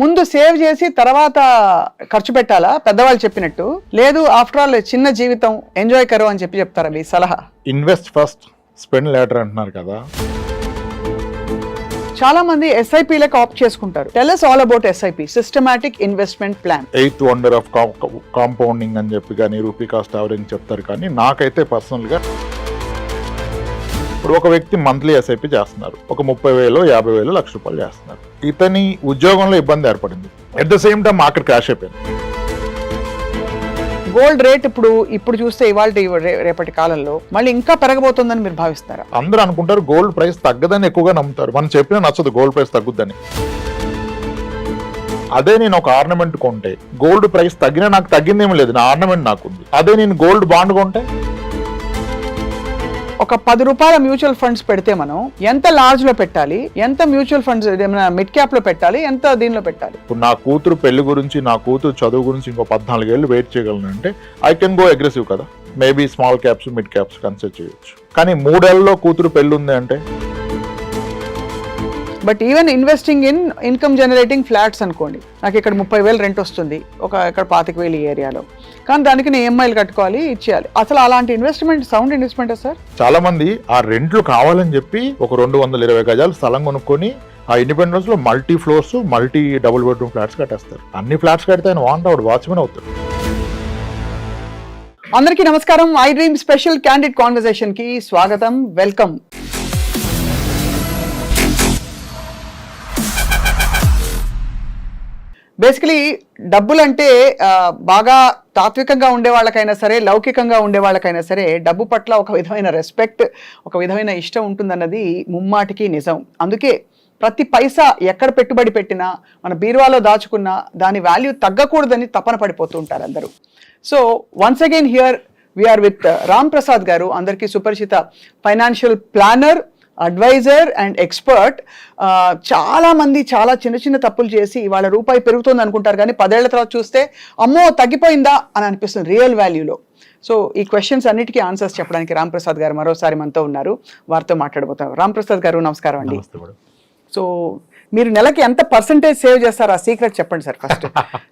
ముందు సేవ్ చేసి తర్వాత ఖర్చు పెట్టాలా పెద్దవాళ్ళు చెప్పినట్టు? లేదు ఆఫ్టర్ ఆల్ చిన్న జీవితం ఎంజాయ్ కరో అని చెప్తారా మీ సలహా? ఇన్వెస్ట్ ఫస్ట్ స్పెండ్ లేటర్ అంటున్నారు కదా. చాలా మంది ఎస్ఐపీలకు ఆప్ట్ చేసుకుంటారు. Tell us all about SIP, systematic investment plan. 8th wonder of compounding అని చెప్పి కానీ రూపీ కాస్ట్ యావరేజ్ చెప్తారు. కానీ నాకైతే పర్సనల్గా ఇప్పుడు ఒక వ్యక్తి మంత్లీ ఎస్ఐపి చేస్తున్నారు, ఒక 30,000, 50,000, ₹1,00,000 చేస్తున్నారు. ఇతని ఉద్యోగంలో ఇబ్బంది ఏర్పడింది, at the same time market crash అయిపోయింది. గోల్డ్ రేట్ ఇప్పుడు చూస్తే ఇవాళ రేపటి కాలంలో మళ్ళీ ఇంకా పెరగబోతుందని మీరు భావిస్తారా? అందరూ అనుకుంటారు గోల్డ్ ప్రైస్ తగ్గదని ఎక్కువగా నమ్ముతారు. మనం చెప్పినా నచ్చదు గోల్డ్ ప్రైస్ తగ్గుద్దని. అదే నేను ఒక ఆర్నమెంట్ కొంటే గోల్డ్ ప్రైస్ తగ్గినా నాకు తగ్గిందేమీ లేదు, నా ఆర్నమెంట్ నాకుంది. అదే నేను గోల్డ్ బాండ్ కొంటే ఒక ₹10 మ్యూచువల్ ఫండ్స్ పెడితే మనం ఎంత లార్జ్ లో పెట్టాలి, ఎంత మ్యూచువల్ ఫండ్స్ మిడ్ క్యాప్ లో పెట్టాలి, ఎంత దీనిలో పెట్టాలి? ఇప్పుడు నా కూతురు పెళ్లి గురించి, నా కూతురు చదువు గురించి ఇంకో 14 ఏళ్ళు వెయిట్ చేయగలను అంటే ఐ కెన్ గో అగ్రెసివ్ కదా. Maybe small caps, mid caps consider చేయొచ్చు. కానీ 3 ఏళ్లలో కూతురు పెళ్లి ఉంది అంటే, but even investing in income generating flats అనుకోండి, నాకు ఇక్కడ 30,000 రెంట్ వస్తుంది, ఇక్కడ 25,000 ఈ ఏరియాలో, కానీ దానికి నేను EMIలు కట్టుకోవాలి, ఇచ్చేయాలి. అసలు అలాంటి ఇన్వెస్ట్మెంట్ సౌండ్ ఇన్వెస్ట్మెంట్ సార్? చాలా మంది ఆ రెంట్లు కావాలని చెప్పి ఒక 220 గజాలు స్థలం కొనుక్కొని ఆ ఇండిపెండెన్స్ లో multi floors, multi double bedroom flats కట్టేస్తారు. అన్ని ఫ్లాట్స్ కడితే ఆయన వాచ్మెన్ అవుతాడు. అందరికీ నమస్కారం. I dream special candid conversation కి స్వాగతం, వెల్కమ్. బేసికలీ డబ్బులంటే బాగా తాత్వికంగా ఉండే వాళ్ళకైనా సరే, లౌకికంగా ఉండే వాళ్ళకైనా సరే డబ్బు పట్ల ఒక విధమైన రెస్పెక్ట్, ఒక విధమైన ఇష్టం ఉంటుందన్నది ముమ్మాటికి నిజం. అందుకే ప్రతి పైసా ఎక్కడ పెట్టుబడి పెట్టినా, మన బీరువాలో దాచుకున్నా దాని వాల్యూ తగ్గకూడదని తపన పడిపోతూ ఉంటారు అందరూ. So once again here we're with Ram Prasad garu, అందరికీ సుపరిచిత financial planner, advisor and expert. చాలా మంది చాలా చిన్న తప్పులు చేసి ఇవాళ రూపాయి పెరుగుతుంది అనుకుంటారు, కానీ 10 ఏళ్ల తర్వాత చూస్తే అమ్మో తగ్గిపోయిందా అని అనిపిస్తుంది రియల్ వాల్యూలో. సో ఈ క్వశ్చన్స్ అన్నిటికీ ఆన్సర్స్ చెప్పడానికి రామ్ ప్రసాద్ గారు మరోసారి మనతో ఉన్నారు, వారితో మాట్లాడబోతారు. రామ్ ప్రసాద్ గారు నమస్కారం అండి. సో మీరు నెలకి ఎంత పర్సంటేజ్ సేవ్ చేస్తారు, ఆ సీక్రెట్ చెప్పండి సార్ ఫస్ట్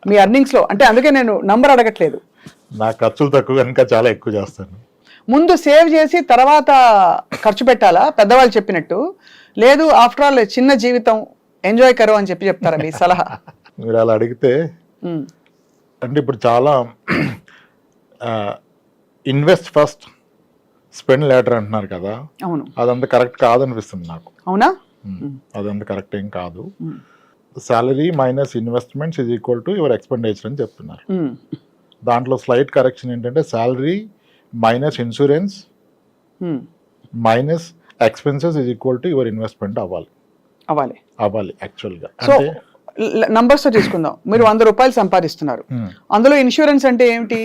మీ ఎర్నింగ్స్ లో. అంటే అందుకే నేను నంబర్ అడగట్లేదు, నా ఖర్చులు తక్కువ కనుక చాలా ఎక్కువ చేస్తాను. ముందు సేవ్ చేసి తర్వాత ఖర్చు పెట్టాలా పెద్దవాళ్ళు చెప్పినట్టు? లేదు ఆఫ్టర్ ఆల్ చిన్న జీవితం ఎంజాయ్ కరో అని చెప్తారా మీ సలహా? మీరు అలా అడిగితే అంటే ఇప్పుడు చాలా ఇన్వెస్ట్ ఫస్ట్ స్పెండ్ లేటర్ అంటున్నారు కదా. అవును, అదంతా కరెక్ట్ కాదనిపిస్తుంది నాకు. అవునా? అదంతా కరెక్ట్ ఏం కాదు. Salary minus investments is equal to your expenditure అని చెప్తున్నారు. దాంట్లో స్లైట్ కరెక్షన్ ఏంటంటే salary minus insurance minus expenses is equal to your investment అవ్వాలి యాక్చువల్గా. సో నంబర్స్ తో తీసుకుందాం. మీరు ₹100 సంపాదిస్తున్నారు, అందులో ఇన్సూరెన్స్ అంటే ఏమిటి?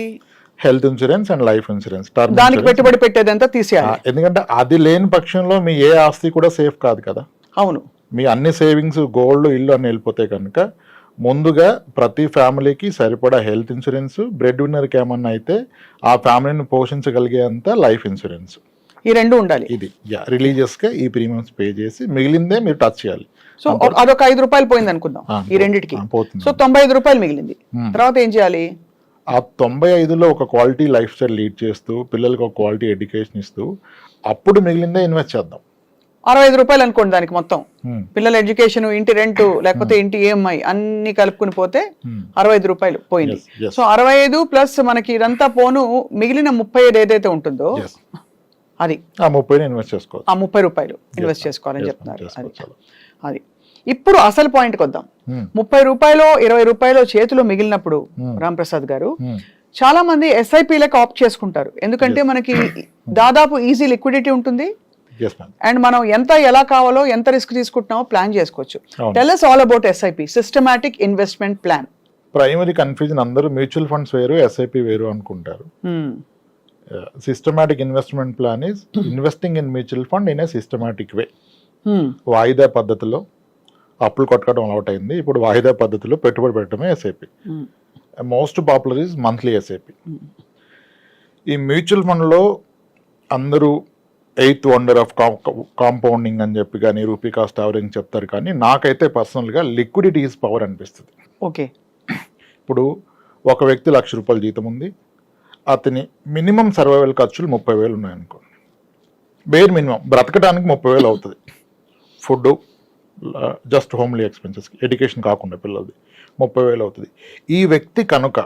Health insurance and life insurance. దానికి పెట్టుబడి పెట్టేదంతా తీసేయాలి, ఎందుకంటే అది లేని పక్షంలో మీ ఏ ఆస్తి కూడా సేఫ్ కాదు కదా. అవును, మీ అన్ని సేవింగ్స్, గోల్డ్, ఇల్లు అన్ని వెళ్ళిపోతే కనుక ముందుగా ప్రతి ఫ్యామిలీకి సరిపడా హెల్త్ ఇన్సూరెన్స్, బ్రెడ్ విన్నర్కి ఏమన్నా అయితే ఆ ఫ్యామిలీని పోషించగలిగేంత లైఫ్ ఇన్సూరెన్స్, ఈ రెండు ఉండాలి. ఇది రిలీజియస్ గా ఈ ప్రీమియమ్స్ పే చేసి మిగిలిందే మీరు టచ్ చేయాలి. సో అదొక ₹5 పోయింది అనుకుందాం ఈ రెండింటికి, సో ₹95 మిగిలింది. తర్వాత ఏం చేయాలి? ఆ 95లో ఒక క్వాలిటీ లైఫ్ స్టైల్ లీడ్ చేస్తూ, పిల్లలకి ఒక క్వాలిటీ ఎడ్యుకేషన్ ఇస్తూ, అప్పుడు మిగిలిందే ఇన్వెస్ట్ చేద్దాం. ₹65 అనుకోండి దానికి మొత్తం, పిల్లల ఎడ్యుకేషన్, ఇంటి రెంట్, లేకపోతే ఇంటి EMI అన్ని కలుపుకుని పోతే ₹65 పోయింది. సో 65 ప్లస్ మనకి ఇదంతా పోను మిగిలిన 35 ఏదైతే ఉంటుందో అది ఆ 30 ఇన్వెస్ట్ చేసుకోవాలి. ఆ ₹30 ఇన్వెస్ట్ చేసుకోవాలని చెప్తున్నారు. అది ఇప్పుడు అసలు పాయింట్కి వద్దాం. ₹30, ₹20 చేతిలో మిగిలినప్పుడు రామ్ ప్రసాద్ గారు చాలా మంది ఎస్ఐపీలకు ఆప్ట్ చేసుకుంటారు, ఎందుకంటే మనకి దాదాపు ఈజీ లిక్విడిటీ ఉంటుంది అండ్ మనం ఎంత ఎలా కావాలో ఎంత రిస్క్ తీసుకుంటున్నామో ప్లాన్ చేసుకోవచ్చు. Tell us all about SIP, systematic investment plan. Primary confusion, అందరూ మ్యూచువల్ ఫండ్స్ వేరు, ఎస్ఐపి వేరు అనుకుంటారు. Systematic investment plan is investing in mutual fund in a systematic way. వాయిదా పద్ధతిలో అప్పులు కొట్టడం అలవాటు అయింది, ఇప్పుడు వాయిదా పద్ధతిలో పెట్టుబడి పెట్టడమే SIP. Most popular is monthly SIP. ఈ మ్యూచువల్ ఫండ్లో అందరూ ఎయిత్ వండర్ ఆఫ్ కాంపౌండింగ్ అని చెప్పి కానీ రూపీ కాస్ట్ యావరేజింగ్ చెప్తారు, కానీ నాకైతే పర్సనల్గా లిక్విడిటీ ఈజ్ పవర్ అనిపిస్తుంది. ఓకే. ఇప్పుడు ఒక వ్యక్తి ₹1,00,000 జీతం ఉంది, అతని మినిమం సర్వైవల్ ఖర్చులు 30,000 ఉన్నాయనుకోండి. బేర్ మినిమం బ్రతకడానికి 30,000 అవుతుంది. ఫుడ్, జస్ట్ హోమ్లీ ఎక్స్పెన్సెస్కి, ఎడ్యుకేషన్ కాకుండా పిల్లలది 30,000 అవుతుంది. ఈ వ్యక్తి కనుక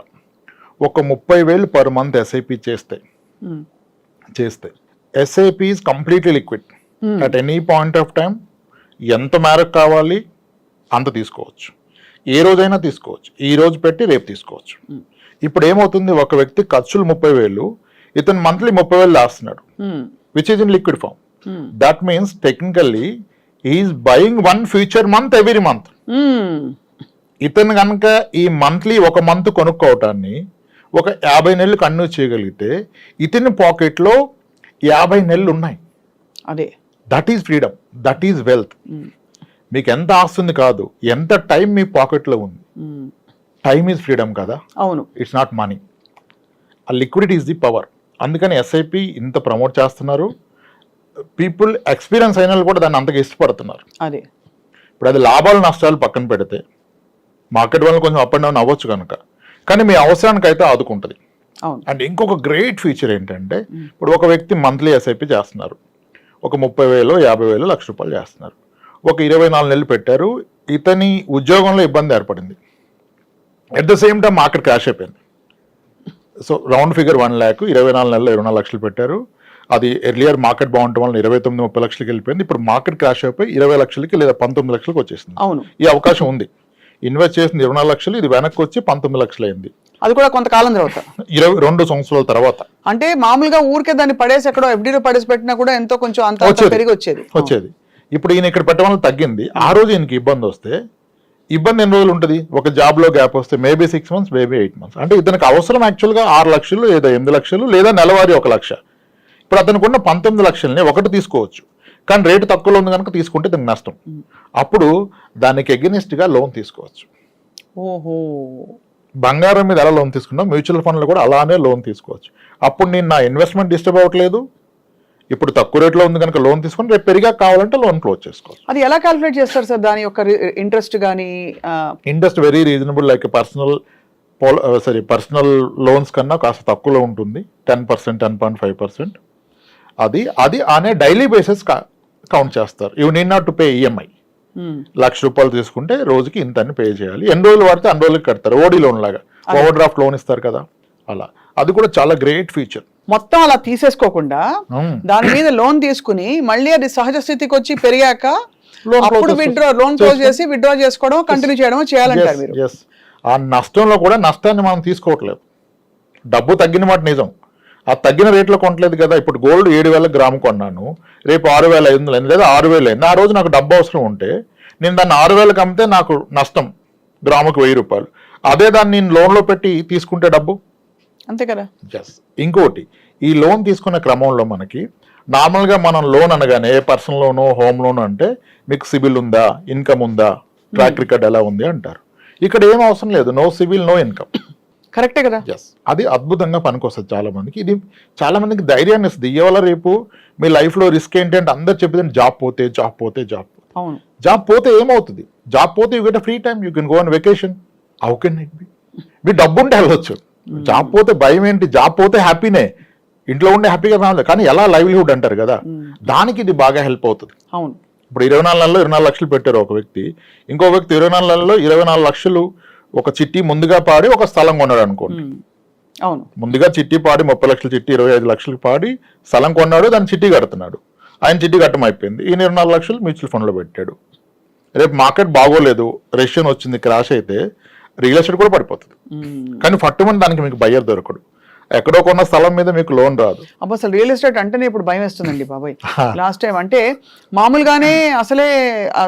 ఒక 30,000 పర్ మంత్ ఎస్ఐపి చేస్తే SIP is completely liquid. At any point of time ఎంత మేరకు కావాలి అంత తీసుకోవచ్చు, ఏ రోజైనా తీసుకోవచ్చు, ఈ రోజు పెట్టి రేపు తీసుకోవచ్చు. ఇప్పుడు ఏమవుతుంది, ఒక వ్యక్తి ఖర్చులు 30,000, ఇతను మంత్లీ 30,000 లాస్తున్నాడు, which is in liquid form. That means technically is buying 1 future month every month. ఇతను కనుక ఈ మంత్లీ ఒక మంత్ కొనుక్కోవటాన్ని ఒక 50 నెలలు కంటిన్యూ చేయగలిగితే ఇతని పాకెట్లో 50 నెలలు ఉన్నాయి. అదే, that is freedom, that is wealth. మీకు ఎంత ఆస్తుంది కాదు, ఎంత టైం మీ పాకెట్లో ఉంది. టైమ్ ఈజ్ ఫ్రీడమ్ కదా. అవును, ఇట్స్ నాట్ మనీ. ఆ లిక్విడిటీ ఈజ్ ది పవర్. అందుకని ఎస్ఐపి ఇంత ప్రమోట్ చేస్తున్నారు. పీపుల్ ఎక్స్పీరియన్స్ అయిన వాళ్ళు కూడా దాన్ని అంతగా ఇష్టపడుతున్నారు. అదే, ఇప్పుడు అది లాభాలు నష్టాలు పక్కన పెడితే మార్కెట్ వల్ల కొంచెం అప్ అండ్ డౌన్ అవ్వచ్చు కనుక, కానీ మీ అవసరానికి అయితే ఆదుకుంటుంది. అండ్ ఇంకొక గ్రేట్ ఫీచర్ ఏంటంటే, ఇప్పుడు ఒక వ్యక్తి మంత్లీ ఎస్ఐపి చేస్తున్నారు, ఒక 30,000, 50,000, ₹1,00,000 చేస్తున్నారు, ఒక 24 నెలలు పెట్టారు, ఇతని ఉద్యోగంలో ఇబ్బంది ఏర్పడింది, at the same time market crash అయిపోయింది. సో రౌండ్ ఫిగర్ 1 lakh, 24 నెలలు 24 లక్షలు పెట్టారు. అది ఎర్లియర్ మార్కెట్ బాగుండటం వల్ల 29-30 లక్షలకి వెళ్ళిపోయింది. ఇప్పుడు మార్కెట్ క్రాష్ అయిపోయి 20 లక్షలకి లేదా 19 లక్షలకి వచ్చేసింది. అవును, ఈ అవకాశం ఉంది. ఇన్వెస్ట్ చేసింది 24 లక్షలు, ఇది వెనక్కి వచ్చి 19 లక్షలు అయింది. అది కూడా కొంతకాలం తర్వాత, 22 సంవత్సరాల తర్వాత. అంటే మామూలుగా ఊరికే దాన్ని పడేసి ఎక్కడో ఎఫ్డీలో పడేసి పెట్టినా కూడా ఎంతో కొంచెం అంత పెరిగి వచ్చేది. ఇప్పుడు ఈయన ఇక్కడ పెట్టడం వల్ల తగ్గింది. ఆ రోజు ఈయనకి ఇబ్బంది వస్తే, ఇబ్బంది ఎన్ని రోజులు ఉంటుంది, ఒక జాబ్ లో గ్యాప్ వస్తే మేబీ 6 months, మేబీ 8 months. అంటే ఇతనికి అవసరం యాక్చువల్గా 6 లక్షలు లేదా 8 లక్షలు లేదా నెలవారీ 1 లక్ష. ఇప్పుడు అతనికి ఉన్న 19 లక్షల్ని ఒకటి తీసుకోవచ్చు, కానీ రేటు తక్కువలో ఉంది కనుక తీసుకుంటే దానికి నష్టం. అప్పుడు దానికి ఎగెనిస్ట్ గా లోన్ తీసుకోవచ్చు. ఓహో, బంగారం మీద ఎలా లోన్ తీసుకున్నాం, మ్యూచువల్ ఫండ్లు కూడా అలానే లోన్ తీసుకోవచ్చు. అప్పుడు నేను నా ఇన్వెస్ట్మెంట్ డిస్టర్బ్ అవ్వట్లేదు, ఇప్పుడు తక్కువ రేట్లో ఉంది కనుక లోన్ తీసుకొని రేపు పెరిగా కావాలంటే లోన్ క్లోజ్ చేసుకోవచ్చు. అది ఎలా క్యాలిక్యులేట్ చేస్తారు సార్, దాని యొక్క ఇంట్రెస్ట్ కానీ? Interest very reasonable, like personal loans కన్నా కాస్త తక్కువలో ఉంటుంది, 10%, 10.5%. అది అనే డైలీ బేసిస్ కౌంట్ చేస్తారు. You need not to pay EMI. ₹1,00,000 తీసుకుంటే రోజుకి ఇంత అని పే చేయాలి, ఎన్ని రోజులు వాడితే అన్ని రోజులకి కడతారు. ఓడి లోన్ లాగా ఓవర్ డ్రాఫ్ట్ లోన్ ఇస్తారు కదా, అలా. అది కూడా చాలా గ్రేట్ ఫీచర్. మొత్తం అలా తీసేసుకోకుండా దాని మీద లోన్ తీసుకుని మళ్ళీ అది సహజ స్థితికి వచ్చి పెరిగాక అప్పుడు లోన్ క్లోజ్ చేసి విత్డ్రా చేసుకోవడం, కంటిన్యూ చేయడం చేయాలంటారు మీరు. ఆ నష్టంలో కూడా నష్టాన్ని మనం తీసుకోవట్లేదు. డబ్బు తగ్గిన మాట నిజం, ఆ తగ్గిన రేట్లో కొనట్లేదు కదా. ఇప్పుడు గోల్డ్ 7,000 గ్రాము కొన్నాను, రేపు 6,500 లేదా 6,000 అయింది. ఆ రోజు నాకు డబ్బు అవసరం ఉంటే నేను దాన్ని 6,000కి అమ్మితే నాకు నష్టం, గ్రాముకు ₹1,000. అదే దాన్ని నేను లోన్లో పెట్టి తీసుకుంటే డబ్బు అంతే కదా. ఇంకోటి, ఈ లోన్ తీసుకునే క్రమంలో మనకి నార్మల్గా మనం లోన్ అనగానే పర్సనల్ లోను, హోమ్ లోన్ అంటే మీకు సిబిల్ ఉందా, ఇన్కమ్ ఉందా, ట్రాక్ రికార్డ్ ఎలా ఉంది అంటారు. ఇక్కడ ఏం అవసరం లేదు, నో సిబిల్, నో ఇన్కమ్. కరెక్టే కదా. అది అద్భుతంగా పనికొస్తుంది చాలా మందికి. ఇది చాలా మందికి ధైర్యాన్ని ఇస్తుంది. ఇవాళ రేపు మీ లైఫ్ లో రిస్క్ ఏంటి అంటే అందరు చెప్పేది జాబ్ పోతే ఏమవుతుంది, జాబ్ పోతే you get free time, you can go on vacation. How can it be? మీ డబ్బు ఉంటే వెళ్ళొచ్చు. జాబ్ పోతే భయం ఏంటి, జాబ్ పోతే హ్యాపీనే, ఇంట్లో ఉండే హ్యాపీగా రావాలి, కానీ ఎలా లైవ్లీహుడ్ అంటారు కదా, దానికి ఇది బాగా హెల్ప్ అవుతుంది. అవును, ఇప్పుడు 24 నెలల్లో 24 లక్షలు పెట్టారు ఒక వ్యక్తి, ఇంకో వ్యక్తి 24 నెలల్లో 24 లక్షలు ఒక చిట్టి ముందుగా పాడి ఒక స్థలం కొన్నాడు అనుకోండి. అవును, ముందుగా చిట్టి పాడి 30 లక్షల చిట్టి 25 లక్షలకు పాడి స్థలం కొన్నాడు, దాన్ని చిట్టి కడుతున్నాడు. ఆయన చిట్టి కట్టం అయిపోయింది, ఈయన 24 లక్షలు మ్యూచువల్ ఫండ్ లో పెట్టాడు. రేపు మార్కెట్ బాగోలేదు, రెసిషన్ వచ్చింది, క్రాష్ అయితే రియల్ ఎస్టేట్ కూడా పడిపోతుంది. కానీ ఫట్టుమని దానికి మీకు బయ్యర్ దొరకడు, ఎక్కడో కొన్న స్థలం మీద మీకు లోన్ రాదు. అసలు రియల్ ఎస్టేట్ అంటేనే ఇప్పుడు భయం వేస్తుందండి బాబాయ్. లాస్ట్ టైం అంటే మామూలుగానే అసలే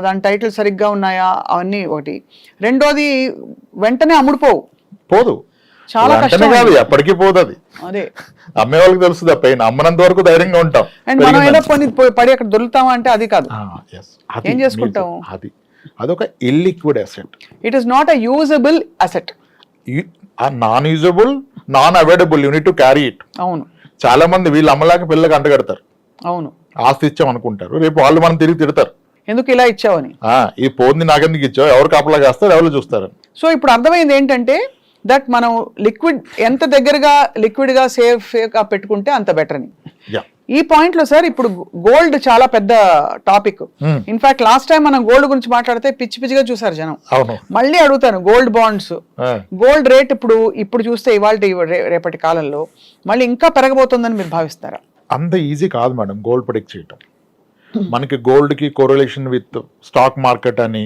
దాని టైటిల్ సరిగ్గా ఉన్నాయా అవన్నీ ఒకటి, రెండోది వెంటనే పోదు, చాలా కష్టం కాదు, ఎప్పటికీ పోదు. అది అదే అమ్మే వాళ్ళకి తెలుస్తుంది, పైన అమ్మనంత వరకు ధైర్యంగా ఉంటాం. అండ్ మనం ఏదో పడి అక్కడ దొరుకుతామా అంటే అది కాదు, ఏం చేసుకుంటాం. అదొక illiquid asset. It is not a usable asset, non usable, non available, you need to carry it. అవును, చాలా మంది వీళ్ళు అమ్మలాగా పిల్లకి అంటగడతారు, అవును. ఆస్తి ఇచ్చాం అనుకుంటారు, రేపు వాళ్ళు మనం తిరిగి తిడతారు, ఎందుకు ఇలా ఇచ్చావని. ఈ పోంది నాకెందుకు ఇచ్చావు, ఎవరు కాపలా కాస్తారు, ఎవరు చూస్తారు. సో ఇప్పుడు అర్థమైంది ఏంటంటే దట్ మనం లిక్విడ్ ఎంత దగ్గరగా లిక్విడ్ గా సేఫ్ గా పెట్టుకుంటే అంత బెటర్ అని. ఈ పాయింట్ లో సార్ ఇప్పుడు గోల్డ్ చాలా పెద్ద టాపిక్. ఇన్ఫాక్ట్ లాస్ట్ టైం మనం గోల్డ్ గురించి మాట్లాడితే పిచ్చి పిచ్చిగా చూసారు జనం. మళ్ళీ అడుగుతాను, గోల్డ్ బాండ్స్, గోల్డ్ రేట్ ఇప్పుడు చూస్తే ఇవాళ రేపటి కాలంలో మళ్ళీ ఇంకా పెరగబోతుందని మీరు భావిస్తారా? అంత ఈజీ కాదు మేడం గోల్డ్ ప్రెడిక్ట్ చేయటం. మనకి గోల్డ్ కి కోరిలేషన్ విత్ స్టాక్ మార్కెట్ అని,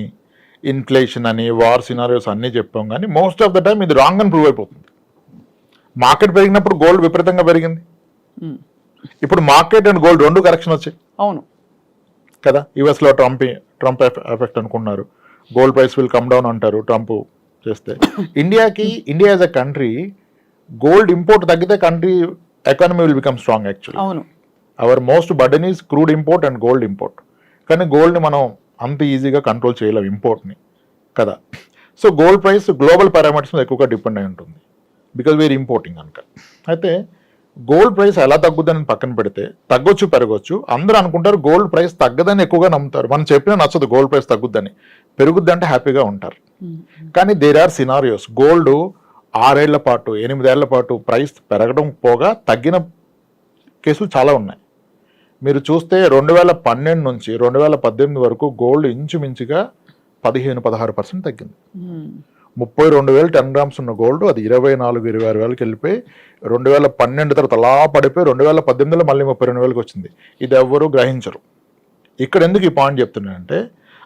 ఇన్ఫ్లేషన్ అని, వార్ సినారియోస్ అన్నీ చెప్పాం, కానీ మోస్ట్ ఆఫ్ ద టైం ఇది రాంగ్ అని ప్రూవ్ అయిపోతుంది. మార్కెట్ పెరిగినప్పుడు గోల్డ్ విపరీతంగా పెరిగింది, ఇప్పుడు మార్కెట్ అండ్ గోల్డ్ రెండు కరెక్షన్ వచ్చాయి. అవును కదా, యుఎస్ లో ట్రంప్ ఎఫెక్ట్ అనుకున్నారు, gold price will come down అంటారు ట్రంప్ చేస్తే. India as a country gold import తగ్గితే country economy will become strong. Actually అవును, our most burden is crude import and gold import. కానీ గోల్డ్ని మనం అంత ఈజీగా కంట్రోల్ చేయలేం ఇంపోర్ట్ని కదా. So gold price global parameters మీద ఎక్కువగా డిపెండ్ అయి ఉంటుంది, బికాజ్ వీఆర్ ఇంపోర్టింగ్ కనుక. అయితే గోల్డ్ ప్రైస్ ఎలా తగ్గుద్దని పక్కన పెడితే, తగ్గొచ్చు పెరగొచ్చు, అందరూ అనుకుంటారు గోల్డ్ ప్రైస్ తగ్గదని ఎక్కువగా నమ్ముతారు. మనం చెప్పినా నచ్చదు గోల్డ్ ప్రైస్ తగ్గుద్దని, పెరుగుద్ది అంటే హ్యాపీగా ఉంటారు. కానీ దేర్ ఆర్ సినారియోస్, గోల్డ్ 6 ఏళ్ల పాటు 8 ఏళ్ల పాటు ప్రైస్ పెరగడం పోగా తగ్గిన కేసులు చాలా ఉన్నాయి. మీరు చూస్తే 2012 నుంచి 2018 వరకు గోల్డ్ ఇంచుమించుగా 15-16% తగ్గింది. 32,000 10 గ్రామ్స్ ఉన్న గోల్డ్ అది 24,000-26,000 వెళ్ళిపోయి 2012 తర్వాత అలా పడిపోయి 2018లో మళ్ళీ 32,000 వచ్చింది. ఇది ఎవ్వరూ గ్రహించరు. ఇక్కడ ఎందుకు ఈ పాయింట్ చెప్తున్నానంటే,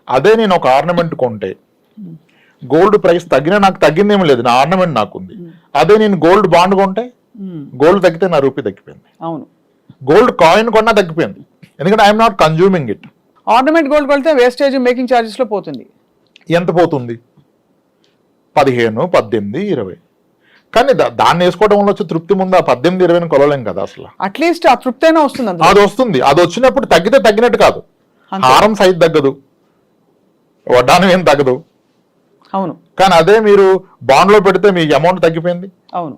అదే నేను ఒక ఆర్నమెంట్ కొంటే గోల్డ్ ప్రైస్ తగ్గినా నాకు తగ్గిందేమీ లేదు, నా ఆర్నమెంట్ నాకుంది. అదే నేను గోల్డ్ బాండ్ కొంటే గోల్డ్ తగ్గితే నా రూపీ తగ్గిపోయింది. అవును, గోల్డ్ కాయిన్ కొన్నా తగ్గిపోయింది, ఎందుకంటే I'm not consuming it. Ornament gold కొడితే వేస్టేజ్ మేకింగ్ చార్జెస్ లో పోతుంది. ఎంత పోతుంది? 15, 18, 20. కానీ దాన్ని వేసుకోవడం వల్ల వచ్చే తృప్తి ముందు ఆ 18, 20 కొలలేం కదా అసలు. అట్లీస్ట్ ఆ తృప్తి అయినా వస్తుంది. అది వస్తుంది, అది వచ్చినప్పుడు తగ్గితే తగ్గినట్టు కాదు. హారం సైజ్ తగ్గదు, వడ్డానం ఏం తగ్గదు. అవును, కానీ అదే మీరు బాండ్ లో పెడితే మీ అమౌంట్ తగ్గిపోయింది. అవును,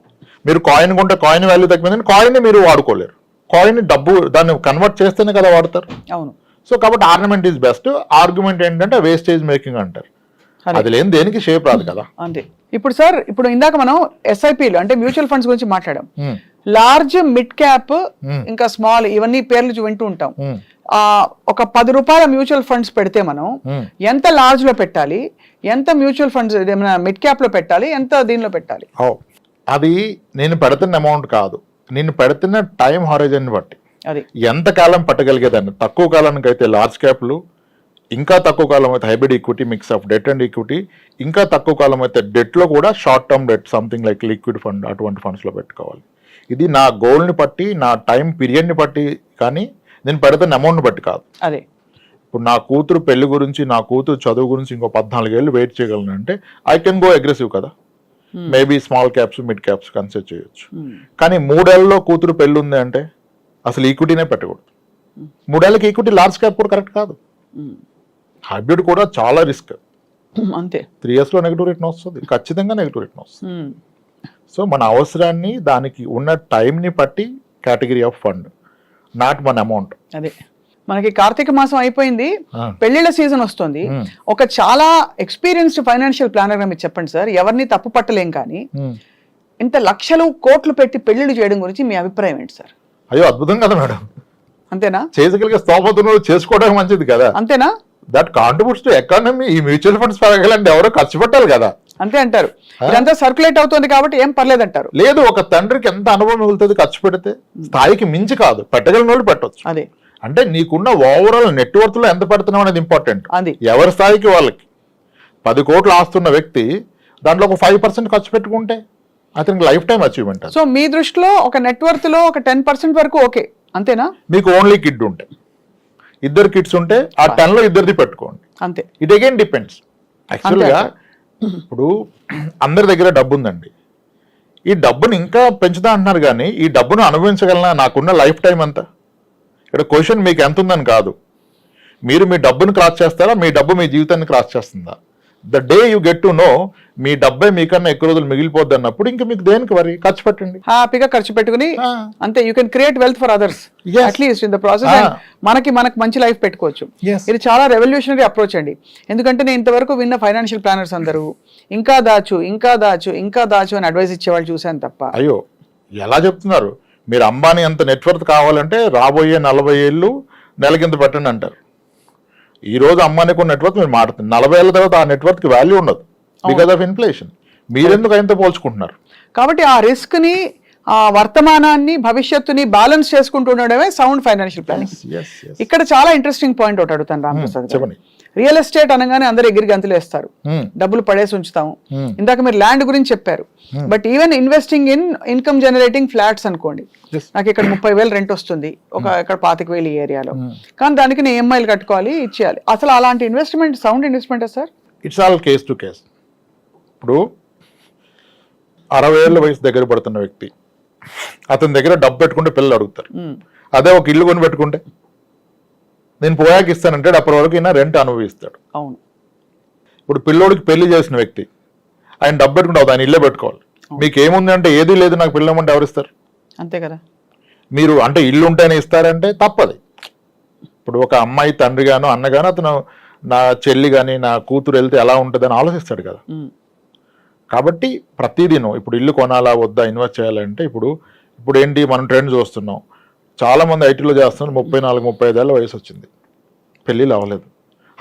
మీరు కాయిన్ కొంటే కాయిన్ వాల్యూ తగ్గిపోయింది, కాయిన్ మీరు వాడుకోలేరు. కాయిన్ డబ్బు దాన్ని కన్వర్ట్ చేస్తేనే కదా వాడతారు. అవును. సో కాబట్టి ఆర్నమెంట్ ఈజ్ బెస్ట్. ఆర్గ్యుమెంట్ ఏంటంటే వేస్టేజ్ మేకింగ్ అంటారు, అది లేని దేనికి షేప్ రాదు కదా. అంతే. ఇప్పుడు సార్, ఇప్పుడు ఇందాక మనం ఎస్ఐపిలు అంటే మ్యూచువల్ ఫండ్స్ గురించి మాట్లాడాం. లార్జ్, మిడ్ క్యాప్, ఇంకా స్మాల్, ఇవన్నీ పేర్లు వింటూ ఉంటాం. ఒక 10 రూపాయల మ్యూచువల్ ఫండ్స్ పెడితే మనం ఎంత లార్జ్ లో పెట్టాలి, ఎంత మ్యూచువల్ ఫండ్స్ మిడ్ క్యాప్ లో పెట్టాలి, ఎంత దీనిలో పెట్టాలి? అది నేను పెడుతున్న అమౌంట్ కాదు, నేను పెడుతున్న టైం హారిజన్ బట్టి అది ఎంత కాలం పట్టగలిగేదాన్ని. తక్కువ కాలానికి అయితే లార్జ్ క్యాప్లు, ఇంకా తక్కువ కాలం అయితే hybrid equity, mix of debt and equity, ఇంకా తక్కువ కాలం అయితే డెట్లో కూడా short term debt, something like liquid fund, అటువంటి ఫండ్స్లో పెట్టుకోవాలి. ఇది నా గోల్ని బట్టి, నా టైం పీరియడ్ని బట్టి, కానీ నేను పెడుతున్న అమౌంట్ని బట్టి కాదు. అదే ఇప్పుడు నా కూతురు పెళ్లి గురించి, నా కూతురు చదువు గురించి ఇంకో 14 ఏళ్ళు వెయిట్ చేయగలను అంటే ఐ కెన్ గో అగ్రెసివ్ కదా. Maybe small caps, mid caps consider చేయొచ్చు. కానీ 3 ఏళ్ళలో కూతురు పెళ్లి ఉంది అంటే అసలు ఈక్విటీనే పెట్టకూడదు. 3 ఏళ్ళకి ఈక్విటీ లార్జ్ క్యాప్ కూడా కరెక్ట్ కాదు. హైబ్రిడ్ కూడా చాలా రిస్క్. అంతే. 3 years లో నెగిటివ్ రిటర్న్ వస్తుంది, ఖచ్చితంగా నెగిటివ్ రిటర్న్ వస్తుంది. సో మన అవసరాన్ని, దానికి ఉన్న టైంని బట్టి category of fund, not one amount. అదే మనకి కార్తీక మాసం అయిపోయింది, పెళ్లిళ్ళ సీజన్ వస్తుంది. ఒక చాలా ఎక్స్పీరియన్స్డ్ ఫైనాన్షియల్ ప్లానర్ గా మీరు చెప్పండి సార్, ఎవరిని తప్పు పట్టలేం, కానీ ఇంత లక్షలు కోట్లు పెట్టి పెళ్లిళ్ళు చేయడం గురించి మీ అభిప్రాయం ఏంటి సార్? అయ్యో అద్భుతం కదా మేడం. అంతేనా? చేయగలిగే స్తోమతను చేసుకోవడం మంచిది కదా. అంతేనా? That contributes to economy. ఈ మ్యూచువల్ ఫండ్స్ పెరగాలంటే ఎవరో ఖర్చు పెట్టాలి కదా. అంతే అంటారు. ఇదంతా సర్క్యులేట్ అవుతుంది కాబట్టి ఏం పర్లేదు అంటారు. లేదు, ఒక తండ్రికి ఎంత అనుభవం మిగులుతుంది ఖర్చు పెడితే, స్థాయికి మించి కాదు, పెట్టగలిగిన వాళ్ళు పెట్టవచ్చు. అదే అంటే నీకున్న ఓవరాల్ నెట్వర్క్ లో ఎంత పెడుతున్నావు అనేది ఇంపార్టెంట్. అది ఎవరి స్థాయికి వాళ్ళకి. 10 కోట్లు ఆస్తున్న వ్యక్తి దాంట్లో ఒక 5% ఖర్చు పెట్టుకుంటే అతనికి లైఫ్ టైం అచీవ్మెంట్. సో మీ దృష్టిలో ఒక నెట్వర్క్ లో ఒక 10% వరకు ఓకే, అంతేనా? మీకు ఓన్లీ కిడ్ ఉంటే, 2 కిడ్స్ ఉంటే ఆ 10 లో 2ది పెట్టుకోండి. అంతే. It again depends. యాక్చువల్గా ఇప్పుడు అందరి దగ్గర డబ్బు ఉందండి, ఈ డబ్బును ఇంకా పెంచుతా అంటున్నారు, కానీ ఈ డబ్బును అనుభవించగలనా, నాకున్న లైఫ్ టైం అంతా. ఇక్కడ క్వశ్చన్ మీకు ఎంత ఉందని కాదు, మీరు మీ డబ్బును క్రాస్ చేస్తారా, మీ డబ్బు మీ జీవితాన్ని క్రాస్ చేస్తుందా? The day you get to know మీ డబ్బే మీకన్నా ఎక్కువ రోజులు మిగిలిపోద్ది అన్నప్పుడు ఇంకా మీకు దేనికి వరి ఖర్చు పెట్టండి, హ్యాపీగా ఖర్చు పెట్టుకుని అంతే. You can create wealth for others at least in the process. మనకి మంచి లైఫ్ పెట్టుకోవచ్చు. ఇది చాలా రెవల్యూషనరీ అప్రోచ్ అండి. ఎందుకంటే నేను ఇంతవరకు విన్న ఫైనాన్షియల్ ప్లానర్స్ అందరూ ఇంకా దాచు అని అడ్వైస్ ఇచ్చేవాళ్ళు చూశాను తప్ప. అయ్యో ఎలా చెప్తున్నారు మీరు, అంబానీ అంత నెట్వర్క్ కావాలంటే రాబోయే 40 ఏళ్ళు నెలకింత పెట్టండి అంటారు. ఈ రోజు అంబానీకి ఉన్న నెట్వర్క్ మీరు మారుతుంది, 40 ఏళ్ళ తర్వాత ఆ నెట్వర్క్ కి వాల్యూ ఉండదు బికాస్ ఆఫ్ ఇన్ఫ్లేషన్. మీరెందుకు ఆయనతో పోల్చుకుంటున్నారు? కాబట్టి ఆ రిస్క్ ని, ఆ వర్తమానాన్ని, భవిష్యత్తుని బ్యాలెన్స్ చేసుకుంటూ ఉండడమే సౌండ్ ఫైనాన్షియల్ ప్లానింగ్. ఇక్కడ చాలా ఇంట్రెస్టింగ్ పాయింట్ ఒకటి అడుగుతాను రామప్రసాద్ గారు. రియల్ ఎస్టేట్ అనగానే అందరూ ఎగిరి గంతులు వేస్తారు, డబ్బులు పడేసి ఉంచుతాము. ఇందాక మీరు ల్యాండ్ గురించి చెప్పారు, but even investing in income generating flats అనుకోండి, నాకు ఇక్కడ 30,000 రెంట్ వస్తుంది, ఇక్కడ 25,000 ఈ ఏరియాలో, కానీ దానికి నేను EMIలు కట్టుకోవాలి, ఇచ్చేయాలి. అసలు అలాంటి investment sound investment sir? It's all case to case. ఇప్పుడు 60 ఏళ్ళ వయసు దగ్గర పడుతున్న వ్యక్తి అతని దగ్గర డబ్బు పెట్టుకుంటే పిల్లలు అడుగుతారు. అదే ఒక ఇల్లు కొని పెట్టుకుంటే నేను పోయాకి ఇస్తానంటే అప్పటి వరకు ఈయన రెంట్ అనుభవిస్తాడు. అవును. ఇప్పుడు పిల్లోడికి పెళ్లి చేసిన వ్యక్తి ఆయన డబ్బు పెట్టుకుంటే ఆయన ఇల్లే పెట్టుకోవాలి. మీకు ఏముంది అంటే ఏది లేదు నాకు పిల్లమంటే ఎవరిస్తారు? అంతే కదా. మీరు అంటే ఇల్లు ఉంటేనే ఇస్తారంటే తప్పది. ఇప్పుడు ఒక అమ్మాయి తండ్రి గాను అన్నగాను అతను నా చెల్లి కానీ నా కూతురు వెళ్తే ఎలా ఉంటుందని ఆలోచిస్తాడు కదా. కాబట్టి ప్రతిదినం ఇప్పుడు ఇల్లు కొనాలా వద్దా, ఇన్వెస్ట్ చేయాలంటే ఇప్పుడు ఏంటి మనం ట్రెండ్ చూస్తున్నాం. చాలా మంది ఐటీలో చేస్తున్నారు, 34-35 ఏళ్ళ వయసు వచ్చింది, పెళ్ళిళ్ళు అవ్వలేదు.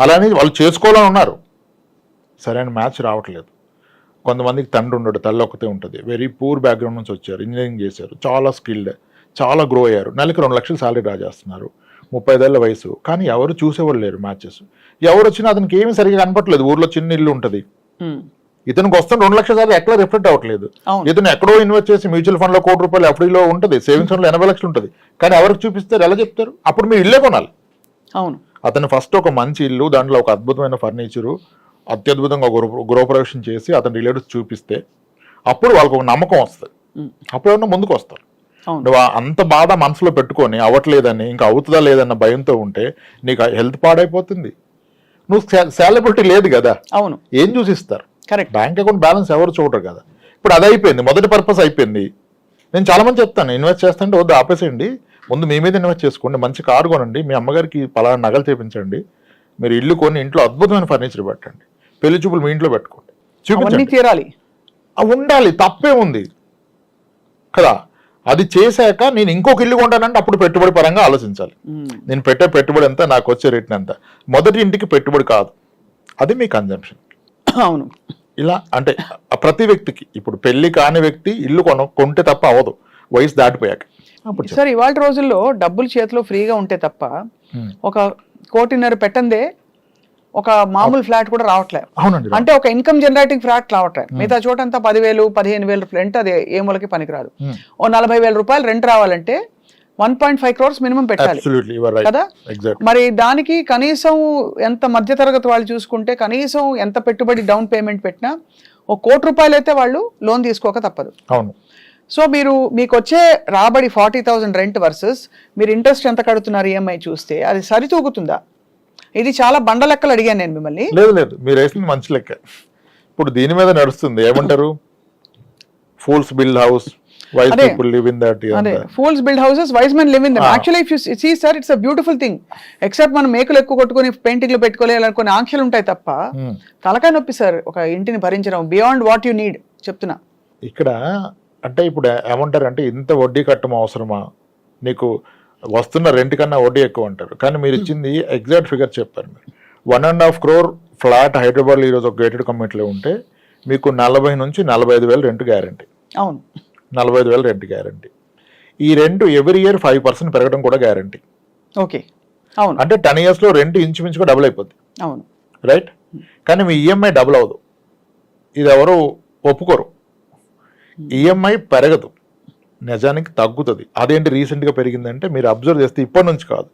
అలానే వాళ్ళు చేసుకోవాలని ఉన్నారు, సరైన మ్యాచ్ రావట్లేదు. కొంతమందికి తండ్రి ఉండడు, తల్లి ఒక్కతే ఉంటుంది, వెరీ పూర్ బ్యాక్గ్రౌండ్ నుంచి వచ్చారు, ఇంజనీరింగ్ చేశారు, చాలా స్కిల్డ్, చాలా గ్రో అయ్యారు, నెలకి 2 లక్షలు శాలరీ డ్రా చేస్తున్నారు, 35 ఏళ్ళ వయసు, కానీ ఎవరు చూసేవాళ్ళు లేరు మ్యాచెస్. ఎవరు వచ్చినా అతనికి ఏమీ సరిగ్గా కనపట్లేదు. ఊర్లో చిన్న ఇల్లు ఉంటుంది, ఇతనికి వస్తున్న 2 లక్షల శాలరీ ఎక్కడ రిఫ్లెక్ట్ అవ్వట్లేదు. ఇతను ఎక్కడో ఇన్వెస్ట్ చేసి మ్యూచువల్ ఫండ్ లో ₹1,00,00,000 ఎఫ్డీలో ఉంటుంది, సేవింగ్స్ ఫండ్ లో 80 లక్షలు ఉంటుంది, కానీ ఎవరికి చూపిస్తారు, ఎలా చెప్తారు? అప్పుడు మీరు ఇల్లే కొనాలి. అవును. అతను ఫస్ట్ ఒక మంచి ఇల్లు, దాంట్లో ఒక అద్భుతమైన ఫర్నిచరు, అత్యద్భుతంగా గృహప్రవేశం చేసి అతని రిలేటివ్స్ చూపిస్తే అప్పుడు వాళ్ళకు ఒక నమ్మకం వస్తుంది, అప్పుడు ఏమన్నా ముందుకు వస్తారు. నువ్వు అంత బాధ మనసులో పెట్టుకొని అవ్వట్లేదని, ఇంకా అవుతుందా లేదన్న భయంతో ఉంటే నీకు హెల్త్ పాడైపోతుంది. నువ్వు సాలబిలిటీ లేదు కదా. అవును. ఏం చూసిస్తారు? కరెక్ట్. బ్యాంక్ అకౌంట్ బ్యాలెన్స్ ఎవరు చూడరు కదా. ఇప్పుడు అది అయిపోయింది, మొదటి పర్పస్ అయిపోయింది. నేను చాలా మంది చెప్తాను, ఇన్వెస్ట్ చేస్తాంటే వద్దు ఆపేసేయండి, ముందు మీ మీద ఇన్వెస్ట్ చేసుకోండి, మంచి కారు కొనండి, మీ అమ్మగారికి పలానా నగలు చేపించండి, మీరు ఇల్లు కొని ఇంట్లో అద్భుతమైన ఫర్నిచర్ పెట్టండి, పెళ్లి చూపులు మీ ఇంట్లో పెట్టుకోండి, చూపించండి, తీరాలి, అవి ఉండాలి, తప్పే ఉంది కదా. అది చేశాక నేను ఇంకొక ఇల్లు కొంటానంటే అప్పుడు పెట్టుబడి పరంగా ఆలోచించాలి. నేను పెట్టే పెట్టుబడి ఎంత, నాకు వచ్చే రేట్ ఎంత. మొదటి ఇంటికి పెట్టుబడి కాదు, అది మీ కన్జంప్షన్. అవును. ఇలా అంటే ప్రతి వ్యక్తికి, ఇప్పుడు పెళ్లి కాని వ్యక్తి ఇల్లు కొంటే తప్ప అవ్వదు, వయసు దాటిపోయాక. సార్ ఇవాళ రోజుల్లో డబ్బులు చేతిలో ఫ్రీగా ఉంటే తప్ప 1.5 కోటి పెట్టందే ఒక మామూలు ఫ్లాట్ కూడా రావట్లేదు. అవునండి. అంటే ఒక ఇన్కమ్ జనరేటింగ్ ఫ్లాట్ రావట్లేదు. మిగతా చోటంతా 10,000-15,000 రెంట్, అది ఏ మూలకి పనికిరాదు. ఓ 40,000 రూపాయలు రెంట్ రావాలంటే 1.5 crores మినిమం పెట్టాలి కదా. మరి దానికి కనీసం ఎంత మధ్యతరగతి వాళ్ళు చూసుకుంటే కనీసం ఎంత పెట్టుబడి డౌన్ పేమెంట్ పెట్టినా ₹1 కోటి అయితే వాళ్ళు లోన్ తీసుకోక తప్పదు. అవును. సో మీకు వచ్చే రాబడి 40,000 రెంట్ వర్సెస్ మీరు ఇంట్రెస్ట్ ఎంత కడుతున్నారు EMI చూస్తే అది సరితూగుతుందా? ఇది చాలా బండ లెక్కలు అడిగాను నేను మిమ్మల్ని. లేదు, మీరు వేసింది మంచి లెక్క. ఇప్పుడు దీని మీద నడుస్తుంది, ఏమంటారు, fools build house, wise people live in that. Fools build houses, wise men live in them. Actually, if you see, sir, it's a beautiful thing. Except మనం మేకులు ఎక్కువ కొట్టుకొని పెయింటింగ్లు పెట్టుకోలేదనుకునే ఆంక్షలు ఉంటాయి తప్ప తలకాయ నొప్పి సార్ ఒక ఇంటిని భరించడం బియాండ్ వాట్ యు నీడ్ చెప్తున్నా. ఇక్కడ అంటే ఇప్పుడు ఏమంటారు అంటే ఇంత వడ్డీ కట్టడం అవసరమా, నీకు వస్తున్న రెంట్ కన్నా వడ్డీ ఎక్కువ అంటారు, కానీ మీరు ఇచ్చింది ఎగ్జాక్ట్ ఫిగర్ చెప్పారు. మీరు 1.5 crore ఫ్లాట్ హైదరాబాద్లో ఈరోజు ఒక గేటెడ్ కమ్యూనిటీలో ఉంటే మీకు 40,000 నుంచి 45,000 రెంట్ గ్యారంటీ. అవును. 45,000 రెంట్ గ్యారంటీ. ఈ రెంట్ ఎవ్రీ ఇయర్ 5% పెరగడం కూడా గ్యారంటీ. ఓకే. అవును. అంటే 10 years లో రెంట్ ఇంచుమించుగా డబుల్ అయిపోద్ది. అవును. రైట్. కానీ మీ EMI డబుల్ అవ్వదు, ఇది ఎవరు ఒప్పుకోరు. EMI పెరగదు, నిజానికి తగ్గుతుంది. అదేంటి రీసెంట్గా పెరిగిందంటే మీరు అబ్జర్వ్ చేస్తే ఇప్పటి నుంచి కాదు,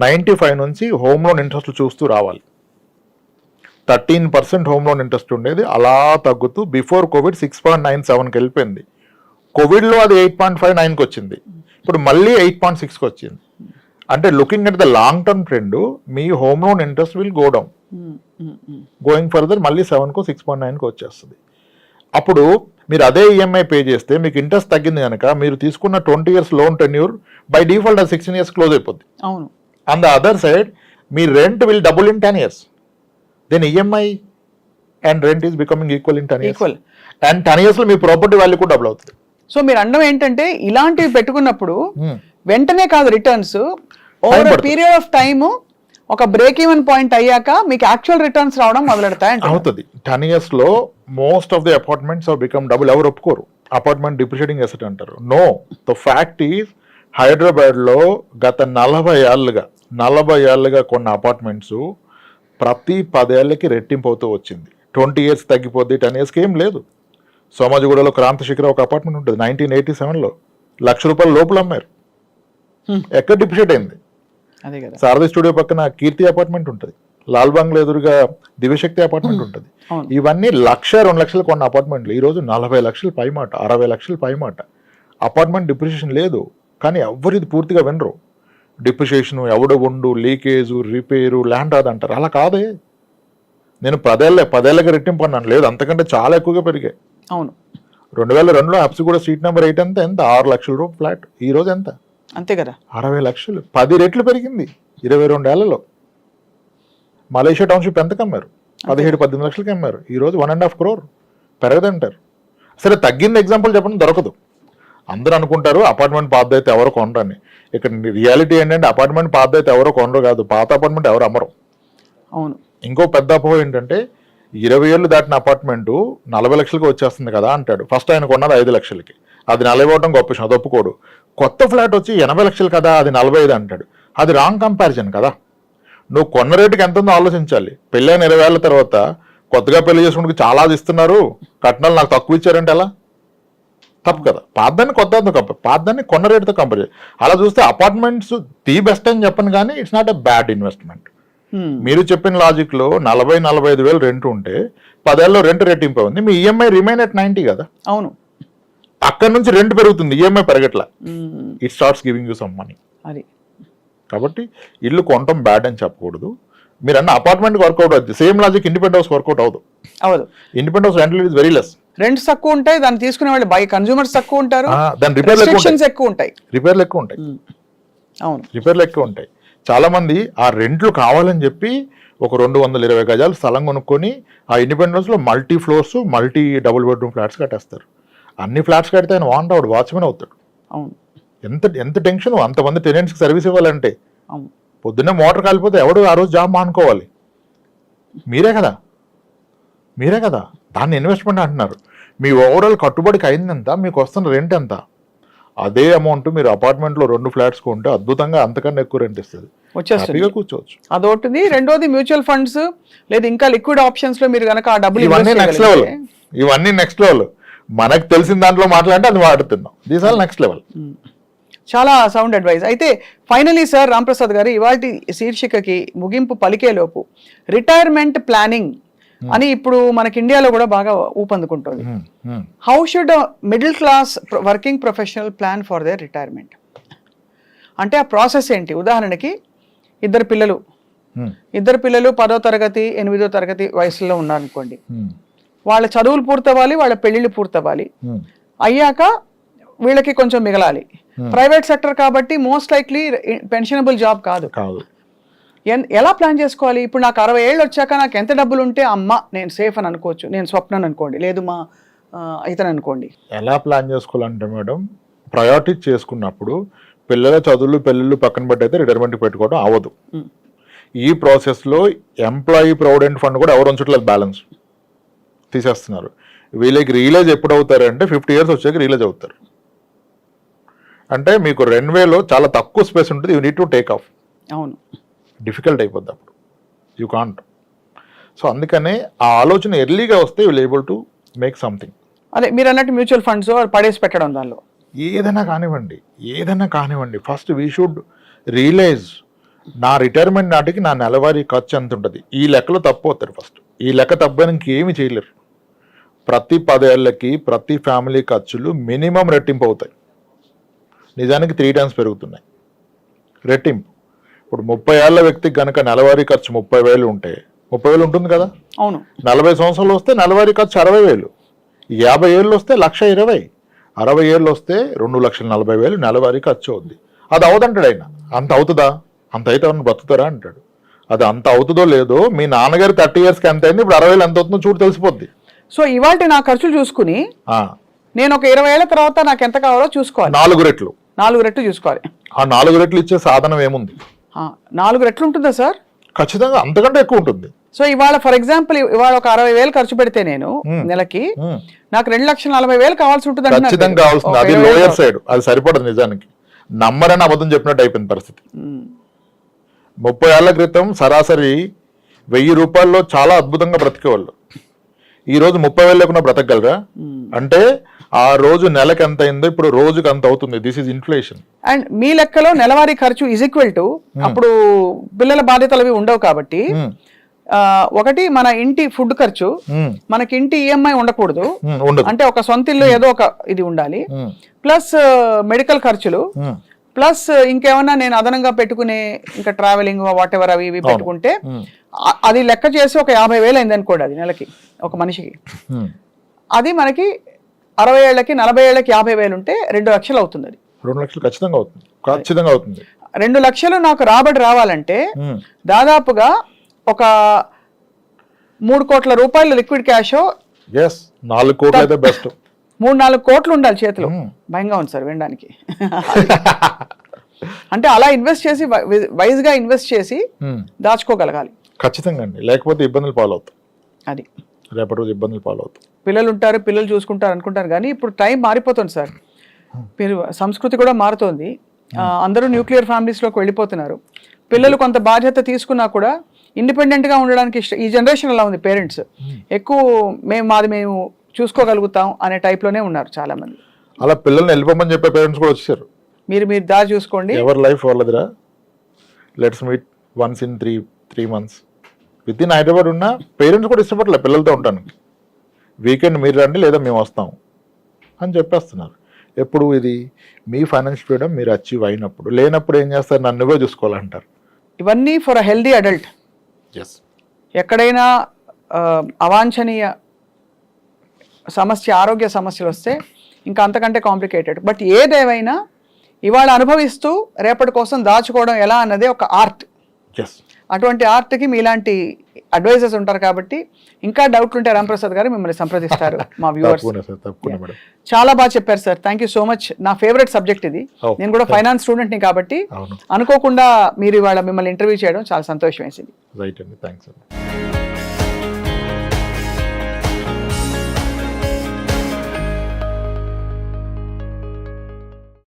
95 నుంచి హోమ్ లోన్ ఇంట్రెస్ట్ చూస్తూ రావాలి. 13% హోమ్ లోన్ ఇంట్రెస్ట్ ఉండేది, అలా తగ్గుతూ బిఫోర్ కోవిడ్ 6.97కి వెళ్ళిపోయింది. కోవిడ్లో అది 8.59కి వచ్చింది, ఇప్పుడు మళ్ళీ 8.6కి వచ్చింది. అంటే looking at the long term trend me home loan interest will go down, going further మళ్ళీ 7కో 6.9కో వచ్చేస్తుంది. అప్పుడు మీరు అదే ఈఎంఐ పే చేస్తే మీకు ఇంట్రెస్ట్ తగ్గింది కనుక మీరు తీసుకున్న 20 years loan tenure by default 16 years close అయిపోద్ది. అవును. ఆన్ ద అదర్ సైడ్ మీ rent will double in 10 years. Then EMI and rent is becoming equal in 10 years. Equal. And 10 years లో మీ ప్రాపర్టీ వాల్యూ కూడా డబుల్ అవుతుంది. So మీరు అనడం ఏంటంటే ఇలాంటివి పెట్టుకున్నప్పుడు వెంటనే కాదు రిటర్న్స్, ఓవర్ పడుతుంది. పీరియడ్ ఆఫ్ టైమ్ ఒక బ్రేక్ ఈవెన్ పాయింట్ అయ్యాక మీకు యాక్చువల్ రిటర్న్స్ రావడం మొదలెడతాయి. అవుతుంది. 10 years లో most of the apartments are become double. ఎవరు ఒప్పుకోరు అపార్ట్మెంట్ డిప్రిషియేటింగ్ అసెట్ అంటారు. No, the fact is Hyderabad లో గత 40 ఏళ్ళుగా కొన్ని అపార్ట్మెంట్స్ ప్రతి 10 ఏళ్ళకి రెట్టింపు అవుతూ వచ్చింది. 20 years తగ్గిపోద్ది, 10 yearsకి ఏం లేదు. సోమాజిగూడలో క్రాంతి శిఖర ఒక అపార్ట్మెంట్ ఉంటుంది 1987లో ₹1,00,000 లోపల అమ్మారు. ఎక్కడ డిప్రిషియేట్ అయింది? అదే కదా. శారదా స్టూడియో పక్కన కీర్తి అపార్ట్మెంట్ ఉంటుంది, లాల్ బంగ్లా ఎదురుగా దివ్యశక్తి అపార్ట్మెంట్ ఉంటుంది. ఇవన్నీ 1,00,000-2 లక్షలు కొన్న అపార్ట్మెంట్లు ఈ రోజు 40 లక్షలు పైమాట, 60 లక్షలు పైమాట. అపార్ట్మెంట్ డిప్రిషియేషన్ లేదు, కానీ ఎవరు ఇది పూర్తిగా వినరు. డిప్రిషియేషన్ ఎవడు ఉండు, లీకేజు, రిపేరు, ల్యాండ్ అది అంటారు. అలా కాదే. నేను 10 ఏళ్ళకి రెట్టింపు అన్నాను, లేదు అంతకంటే చాలా ఎక్కువగా పెరిగాయి. అవును. 2002లో అప్సిగూడ స్ట్రీట్ నెంబర్ 8 ఎంత 6 లక్షల రూపాయలు ఫ్లాట్. ఈ రోజు ఎంత? అంతే కదా, 60 లక్షలు. 10 రెట్లు పెరిగింది 22 ఏళ్లలో. మలేషియా టౌన్షిప్ ఎంతకు అమ్మారు? 17-18 లక్షలకి అమ్మారు. ఈ రోజు 1.5 crore. పెరగదంటారు. సరే తగ్గింది ఎగ్జాంపుల్ చెప్పండి, దొరకదు. అందరూ అనుకుంటారు అపార్ట్మెంట్ పాత అయితే ఎవరో కొనరని. ఇక్కడ రియాలిటీ ఏంటంటే అపార్ట్మెంట్ పాత అయితే ఎవరో కొనరు కాదు, పాత అపార్ట్మెంట్ ఎవరు అమ్మరు. అవును. ఇంకో పెద్ద అపోహ ఏంటంటే 20 ఏళ్ళు దాటిన అపార్ట్మెంట్ 40 లక్షలకి వచ్చేస్తుంది కదా అంటాడు. ఫస్ట్ ఆయన కొన్నది 5 లక్షలకి, అది 40 అవడం గొప్ప విషయం, అది ఒప్పుకోడు. కొత్త ఫ్లాట్ వచ్చి 80 లక్షలు కదా, అది 45 అంటాడు. అది రాంగ్ కంపారిజన్ కదా. నువ్వు కొన్న రేటుకి ఎంత ఉందో ఆలోచించాలి. పెళ్ళైన 20 ఏళ్ళ తర్వాత కొత్తగా పెళ్లి చేసుకుంటూ చాలా ఇస్తున్నారు, కట్నాలు నాకు తక్కువ ఇచ్చారంటే ఎలా? తప్పు కదా. పాతదాన్ని కొత్తతో కంపేర్, పాతదాన్ని కొన్న రేటుతో కంపేర్ చేయాలి. అలా చూస్తే అపార్ట్మెంట్స్ ది బెస్ట్ అని చెప్పను, కానీ it's not a bad investment. మీరు చెప్పిన లాజిక్ లో 40-45 వేలు రెంట్ ఉంటే 10 ఏళ్ళలో రెంట్ రెట్టింపు ఉంది, మీ ఈఎంఐ రిమైన్ అట్ 90 కదా. అవును. అక్కడ నుంచి రెంట్ పెరుగుతుంది, ఈఎంఐ పెరగట్లా. It starts giving you some money. అది కాబట్టి ఇల్లు కొనటం బ్యాడ్ అని చెప్పకూడదు. మీరు అన్న అపార్ట్మెంట్ వర్కౌట్ అవుతుంది. Same logic independent house workout అవ్వదు. Independent house rental is very less. Rents తక్కువ ఉంటాయి, దాన్ని తీసుకునే వాళ్ళు బై కన్స్యూమర్స్ తక్కువ ఉంటారు, దాని రిపేర్లు ఎక్కువ ఉంటాయి. అవును, రిపేర్లు ఎక్కువ ఉంటాయి. చాలా మంది ఆ రెంట్లు కావాలని చెప్పి ఒక 220 గజాలు స్థలం కొనుక్కొని ఆ ఇండిపెండెంట్ హౌస్ లో multi floors, multi double bedroom flats కట్టేస్తారు. అన్ని ఫ్లాట్స్ కడితే ఆయన వాంట్ అవుడు, వాచ్మెన్ అవుతాడు. అవును. ఎంత టెన్షన్ అంతమంది టెనెంట్స్కి సర్వీస్ ఇవ్వాలంటే. పొద్దున్నే మోటార్ కాలిపోతే ఎవడు ఆ రోజు జాబ్ మానుకోవాలి? మీరే కదా. దాన్ని ఇన్వెస్ట్మెంట్ అంటున్నారు. మీ ఓవరాల్ కట్టుబడికి అయిందెంత, మీకు వస్తున్న రెంట్ ఎంత? అదే అమౌంట్ మీరు అపార్ట్మెంట్లో 2 ఫ్లాట్స్ కొంటే అద్భుతంగా అంతకన్నా ఎక్కువ రెంట్ ఇస్తుంది, హ్యాపీగా కూర్చోవచ్చు. అదొకటి. రెండోది మ్యూచువల్ ఫండ్స్ లేదా ఇంకా లిక్విడ్ ఆప్షన్స్ లో మీరు కనుక ఆ డబ్బులు ఇవన్నీ నెక్స్ట్ లెవెల్. మనకు తెలిసిన దాంట్లో మాట్లాడితే అది వాడుతున్నాం. These all next level. చాలా సౌండ్ అడ్వైజ్. అయితే ఫైనలీ సార్ రాంప్రసాద్ గారు, ఇవాటి శీర్షికకి ముగింపు పలికేలోపు రిటైర్మెంట్ ప్లానింగ్ అని ఇప్పుడు మనకి ఇండియాలో కూడా బాగా ఊపందుకుంటుంది. How should middle class working professional plan for their retirement? అంటే ఆ ప్రాసెస్ ఏంటి? ఉదాహరణకి ఇద్దరు పిల్లలు 10వ తరగతి 8వ తరగతి వయసులో ఉన్నారనుకోండి. వాళ్ళ చదువులు పూర్తవ్వాలి, వాళ్ళ పెళ్లిళ్ళు పూర్తవ్వాలి. అయ్యాక వీళ్ళకి కొంచెం మిగలాలి. ప్రైవేట్ సెక్టర్ కాబట్టి మోస్ట్ లైక్లీ పెన్షనబుల్ జాబ్ కాదు. ఎలా ప్లాన్ చేసుకోవాలి? ఇప్పుడు నాకు 60 ఏళ్ళు వచ్చాక నాకు ఎంత డబ్బులు ఉంటే అమ్మ నేను సేఫ్ అని అనుకోవచ్చు, నేను స్వప్నని అనుకోండి, లేదు మా ఇతను అనుకోండి. ఎలా ప్లాన్ చేసుకోవాలంటే మేడం, ప్రయారిటీ చేసుకున్నప్పుడు పిల్లల చదువులు పెళ్ళిళ్ళు పక్కన పెట్టయితే రిటైర్మెంట్ పెట్టుకోవడం అవ్వదు. ఈ ప్రాసెస్లో ఎంప్లాయీ ప్రావిడెంట్ ఫండ్ కూడా ఎవరు ఉంచట్లేదు, బ్యాలెన్స్ తీసేస్తున్నారు. వీళ్ళకి రియలైజ్ ఎప్పుడు అవుతారంటే 50 years వచ్చాక రియలైజ్ అవుతారు. అంటే మీకు రన్వేలో చాలా తక్కువ స్పేస్ ఉంటుంది, you need to take off. అవును, డిఫికల్ట్ అయిపోద్ది అప్పుడు, యూ కాంట్. సో అందుకనే ఆ ఆలోచన ఎర్లీగా వస్తే you will able to make something. అదే మీరు అన్నట్టు మ్యూచువల్ ఫండ్స్ పడేసి పెట్టడం, దానిలో ఏదైనా కానివ్వండి, ఫస్ట్ వీ షుడ్ రియలైజ్ నా రిటైర్మెంట్ నాటికి నా నెలవారీ ఖర్చు ఎంత ఉంటుంది. ఈ లెక్కలో తప్పిపోతారు. ఫస్ట్ ఈ లెక్క తప్పని ఇంకేమి చేయలేరు. ప్రతి 10 ఏళ్ళకి ప్రతి ఫ్యామిలీ ఖర్చులు మినిమం రెట్టింపు అవుతాయి. నిజానికి 3 times పెరుగుతున్నాయి రెట్టింపు. ఇప్పుడు 30 ఏళ్ల వ్యక్తికి కనుక నెలవారీ ఖర్చు 30,000 ఉంటే 30,000 ఉంటుంది కదా. అవును. 40 సంవత్సరాలు వస్తే నెలవారీ ఖర్చు 60,000, 50 ఏళ్ళు వస్తే 1,20,000, 60 ఏళ్ళు వస్తే 2,40,000 నెలవారీ ఖర్చు అవుద్ది. అది అవదంటాడు ఆయన. అంత అవుతుందా? అంత అయితే ఎవరిని బతుకుతారా అంటాడు. అది అంత అవుతుందో లేదో మీ నాన్నగారు 30 ఇయర్స్కి ఎంత అయింది, ఇప్పుడు 60,000 ఎంత అవుతుందో చూడు తెలిసిపోద్ది. సో ఇవాళ నా ఖర్చులు చూసుకుని నేను ఒక 20 ఏళ్ల తర్వాత నాకు ఎంత కావాలో చూసుకోవాలి. 4 రెట్లు 4 రెట్లు చూసుకోవాలి. ఆ 4 రెట్లు ఇచ్చే సాధనం ఏముంది? 4 రెట్లు ఉంటుందా సార్? ఖచ్చితంగా అంతకంటే ఎక్కువ ఉంటుంది. సో ఇవాళ ఫర్ ఎగ్జాంపుల్ ఇవాళ ఒక 60,000 ఖర్చు పెడితే నేను నెలకి నాకు 2,40,000 కావాల్సి ఉంటుంది. ఖచ్చితంగా కావాల్సింది. అది లోయర్ సైడ్, అది సరిపడదు నిజానికి. నమ్మరని అబద్ధం చెప్పినట్టు అయిపోయింది పరిస్థితి. 30 ఏళ్ల క్రితం సరాసరి 1,000 రూపాయల్లో చాలా అద్భుతంగా బ్రతికేవాళ్ళు. ఈ రోజు 30,000 లేకుండా బ్రతకగలరా? అంటే ఆ రోజు నెలకు ఎంత అయిందో ఇప్పుడు రోజుకి అంత అవుతుంది. This is inflation. అండ్ మీ లెక్కలో నెలవారీ ఖర్చు ఈజ్ ఈక్వల్ టు అప్పుడు పిల్లల బాధ్యతలు అవి ఉండవు కాబట్టి ఒకటి మన ఇంటి ఫుడ్ ఖర్చు, మనకి ఇంటి ఈఎంఐ ఉండకూడదు. అంటే ఒక సొంత ఇల్లు ఏదో ఒక ఇది ఉండాలి, ప్లస్ మెడికల్ ఖర్చులు, ప్లస్ ఇంకేమన్నా నేను అదనంగా పెట్టుకునే ఇంకా ట్రావెలింగ్ వాట్ ఎవర్ అవి ఇవి పెట్టుకుంటే అది లెక్క చేసి ఒక 50,000 అయింది అనుకోండి అది నెలకి ఒక మనిషికి. అది మనకి 60 ఏళ్ళకి 40 ఏళ్ళకి 50,000 ఉంటే 2 లక్షలు అవుతుంది. అది 2 లక్షలు ఖచ్చితంగా అవుతుంది. ఖచ్చితంగా అవుతుంది. 2 లక్షలు నాకు రాబడి రావాలంటే దాదాపుగా ఒక 3 కోట్ల రూపాయలు లిక్విడ్ క్యాష్, 4 కోట్లు అయితే బెస్ట్, 3-4 కోట్లు ఉండాలి చేతిలో. భయంగా ఉంది సార్ వినడానికి. అంటే అలా ఇన్వెస్ట్ చేసి వైజ్ గా ఇన్వెస్ట్ చేసి దాచుకోగలగాలి. ఖచ్చితంగా అండి, లేకపోతే ఇబ్బందులు పాలవుతాయి. అది రేపటి రోజు ఇబ్బందులు పాలవుతాయి. పిల్లలు ఉంటారు, పిల్లలు చూసుకుంటారు అనుకుంటారు, కానీ ఇప్పుడు టైం మారిపోతుంది సార్. సంస్కృతి కూడా మారుతోంది. అందరూ న్యూక్లియర్ ఫ్యామిలీస్లోకి వెళ్ళిపోతున్నారు. పిల్లలు కొంత బాధ్యత తీసుకున్నా కూడా ఇండిపెండెంట్గా ఉండడానికి ఈ జనరేషన్ అలా ఉంది. పేరెంట్స్ ఎక్కువ మేము చూసుకోగలుగుతాం అనే టైప్లోనే ఉన్నారు చాలా మంది. అలా పిల్లల్ని వెళ్ళిపోమని చెప్పే పేరెంట్స్ కూడా వచ్చారు. మీరు దారి చూసుకోండి, ఎవరి లైఫ్ వాళ్ళదిరా, let's meet once in 3 months. Within Hyderabad ఉన్న పేరెంట్స్ కూడా ఇష్టపడలే పిల్లలతో ఉంటాను. వీకెండ్ మీరు రండి లేదా మేము వస్తాం అని చెప్పేస్తున్నారు. ఎప్పుడు ఇది మీ ఫైనాన్షియల్ ఫ్రీడమ్ మీరు అచీవ్ అయినప్పుడు. లేనప్పుడు ఏం చేస్తారు, నన్నుగా చూసుకోవాలంటారు. ఇవన్నీ ఫర్ అ హెల్దీ అడల్ట్. ఎక్కడైనా అవాంఛనీయ సమస్య, ఆరోగ్య సమస్యలు వస్తే ఇంకా అంతకంటే కాంప్లికేటెడ్. బట్ ఏదేమైనా ఇవాళ అనుభవిస్తూ రేపటి కోసం దాచుకోవడం ఎలా అన్నదే ఒక ఆర్ట్. అటువంటి ఆర్ట్కి మీలాంటి అడ్వైజర్స్ ఉంటారు కాబట్టి ఇంకా డౌట్లు ఉంటే రాంప్రసాద్ గారు మిమ్మల్ని సంప్రదిస్తారు. మా వ్యూవర్స్ చాలా బాగా చెప్పారు sir. Thank you so much. నా ఫేవరెట్ సబ్జెక్ట్ ఇది. నేను కూడా ఫైనాన్స్ స్టూడెంట్ని కాబట్టి అనుకోకుండా మీరు ఇవాళ మిమ్మల్ని ఇంటర్వ్యూ చేయడం చాలా సంతోషం వేసింది. రైట్ అండి, థ్యాంక్స్ అండి.